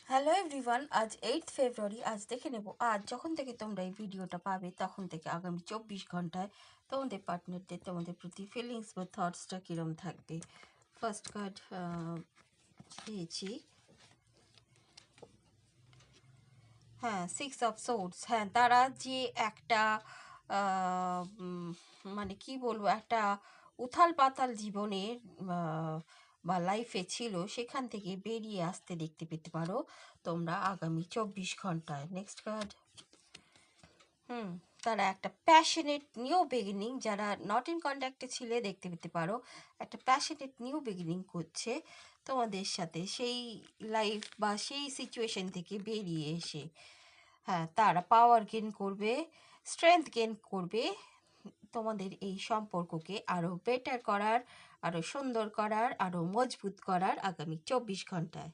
Hello everyone, আজ 8 ফেব্রুয়ারি। আজ দেখে নেব আজ যখন থেকে তোমরা এই ভিডিওটা পাবে তখন থেকে আগামী 24 ঘন্টায় তোমাদের পার্টনারদের তোমাদের প্রতি ফিলিংস বা থটসটা কীরকম থাকবে। ফার্স্ট কার্ড পেয়েছি, হ্যাঁ, 6 অফ সোর্ডস। হ্যাঁ, তারা যে একটা মানে কি বলবো, একটা উথাল পাতাল জীবনের বা লাইফে ছিল, সেখান থেকে বেরিয়ে আসতে দেখতে পেতে পারো তোমরা আগামী 24 ঘন্টায়। নেক্সট কার্ড, তারা একটা প্যাশনেট নিউ বিগিনিং, যারা নট ইন কন্ট্যাক্টে ছিলে দেখতে পেতে পারো একটা প্যাশনেট নিউ বিগিনিং করছে তোমাদের সাথে, সেই লাইফ বা সেই সিচুয়েশন থেকে বেরিয়ে এসে। হ্যাঁ, তারা পাওয়ার গেন করবে, স্ট্রেংথ গেন করবে, তোমাদের এই সম্পর্ককে আরও বেটার করার, আরও সুন্দর করার, আরও মজবুত করার আগামী 24 ঘন্টায়।